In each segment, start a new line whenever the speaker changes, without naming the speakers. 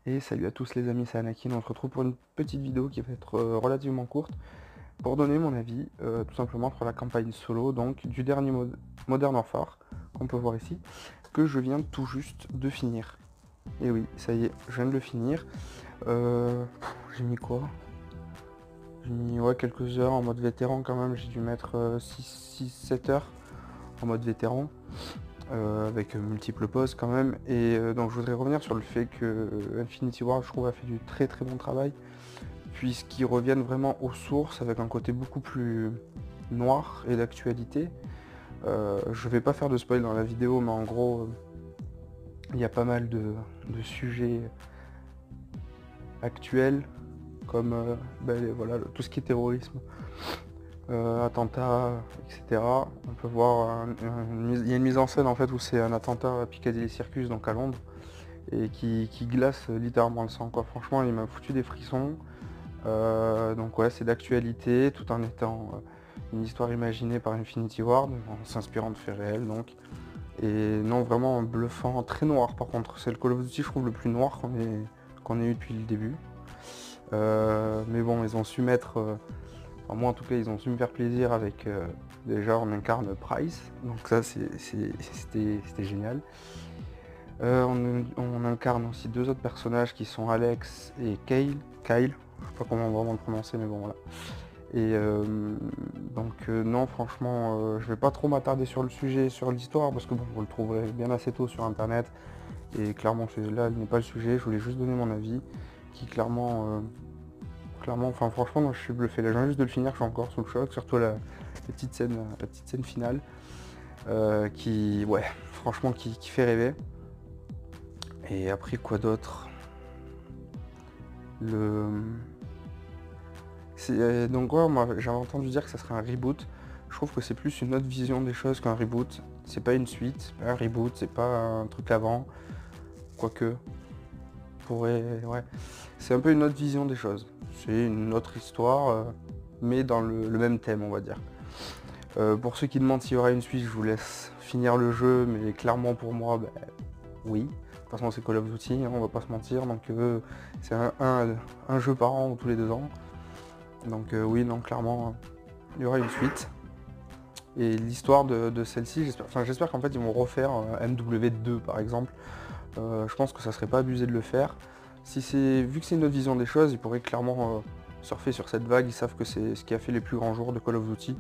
Et salut à tous les amis, c'est Anakin, on se retrouve pour une petite vidéo qui va être relativement courte pour donner mon avis tout simplement sur la campagne solo donc du dernier Modern Warfare qu'on peut voir ici, que je viens tout juste de finir. Et oui, ça y est, je viens de le finir. J'ai mis quoi? J'ai mis quelques heures en mode vétéran quand même, j'ai dû mettre 6-7 heures en mode vétéran. Avec multiples pauses quand même, et donc je voudrais revenir sur le fait que Infinity Ward, je trouve, a fait du très très bon travail, puisqu'ils reviennent vraiment aux sources avec un côté beaucoup plus noir et d'actualité. Je vais pas faire de spoil dans la vidéo, mais en gros il y a pas mal de sujets actuels comme voilà, tout ce qui est terrorisme, attentats, etc. On peut voir il y a une mise en scène en fait où c'est un attentat à Piccadilly Circus, donc à Londres, et qui glace littéralement le sang, quoi. Franchement, il m'a foutu des frissons. Donc ouais, c'est d'actualité tout en étant une histoire imaginée par Infinity Ward, en s'inspirant de faits réels donc. Et non, vraiment bluffant, très noir par contre. C'est le Call of Duty, je trouve, le plus noir qu'on ait eu depuis le début. Mais bon, ils ont su mettre... enfin, moi en tout cas, ils ont su me faire plaisir avec... déjà, on incarne Price, donc ça c'était génial. On incarne aussi deux autres personnages qui sont Alex et Kyle. Kyle, je sais pas comment vraiment le prononcer, mais bon voilà. Et donc non, franchement, je vais pas trop m'attarder sur le sujet, sur l'histoire, parce que bon, vous le trouverez bien assez tôt sur internet. Et clairement, là, il n'est pas le sujet. Je voulais juste donner mon avis, qui clairement, enfin franchement, moi, je suis bluffé. Là, je viens juste de le finir, je suis encore sous le choc, surtout la petite scène finale, qui, ouais, franchement, qui fait rêver. Et après, quoi d'autre? Donc ouais, moi j'avais entendu dire que ça serait un reboot. Je trouve que c'est plus une autre vision des choses qu'un reboot. C'est pas une suite, c'est pas un reboot, c'est pas un truc avant. Quoique, ouais. C'est un peu une autre vision des choses. C'est une autre histoire, mais dans le même thème, on va dire. Pour ceux qui demandent s'il y aura une suite, je vous laisse finir le jeu, mais clairement pour moi, oui. De toute façon, c'est Call of Duty, hein, on va pas se mentir, donc c'est un jeu par an ou tous les 2 ans. Donc oui, non, clairement, il y aura une suite. Et l'histoire de celle-ci, j'espère qu'en fait ils vont refaire MW2 par exemple. Je pense que ça serait pas abusé de le faire. Vu que c'est une autre vision des choses, ils pourraient clairement surfer sur cette vague, ils savent que c'est ce qui a fait les plus grands jours de Call of Duty.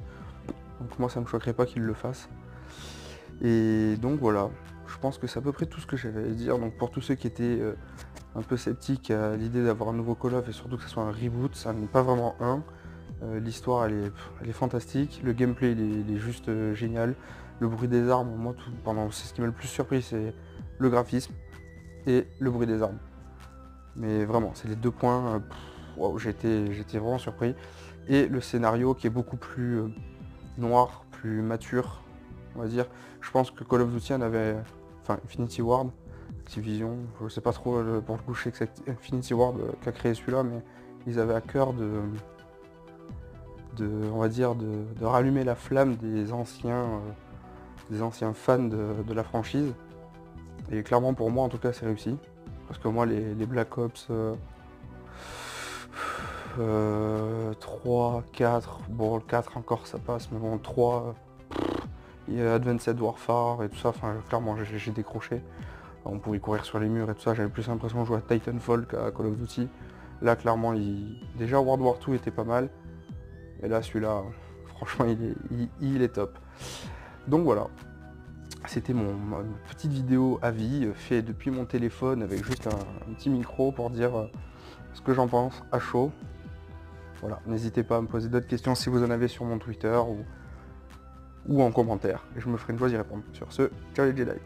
Donc moi ça me choquerait pas qu'ils le fassent. Et donc voilà, je pense que c'est à peu près tout ce que j'avais à dire. Donc pour tous ceux qui étaient un peu sceptiques à l'idée d'avoir un nouveau Call of et surtout que ce soit un reboot, ça n'est pas vraiment un. L'histoire elle est fantastique, le gameplay il est juste génial. Le bruit des armes, moi c'est ce qui m'a le plus surpris, c'est le graphisme et le bruit des armes. Mais vraiment, c'est les deux points, wow, j'étais vraiment surpris. Et le scénario qui est beaucoup plus noir, plus mature, on va dire. Je pense que Call of Duty enfin Infinity Ward, Activision, je sais pas trop pour le coup, je sais que c'est Infinity Ward qui a créé celui-là, mais ils avaient à cœur on va dire, de rallumer la flamme des anciens fans de la franchise. Et clairement pour moi en tout cas c'est réussi. Parce que moi les Black Ops 3, 4, bon le 4 encore ça passe, mais bon 3, il y a Advanced Warfare et tout ça, enfin clairement j'ai décroché. On pouvait courir sur les murs et tout ça, j'avais plus l'impression de jouer à Titanfall qu'à Call of Duty. Là clairement déjà World War 2 était pas mal. Et là celui-là, franchement il est top. Donc voilà, c'était ma petite vidéo avis fait depuis mon téléphone avec juste un petit micro pour dire ce que j'en pense à chaud. Voilà, n'hésitez pas à me poser d'autres questions si vous en avez sur mon Twitter ou en commentaire. Et je me ferai une joie d'y répondre. Sur ce, ciao les Jedi.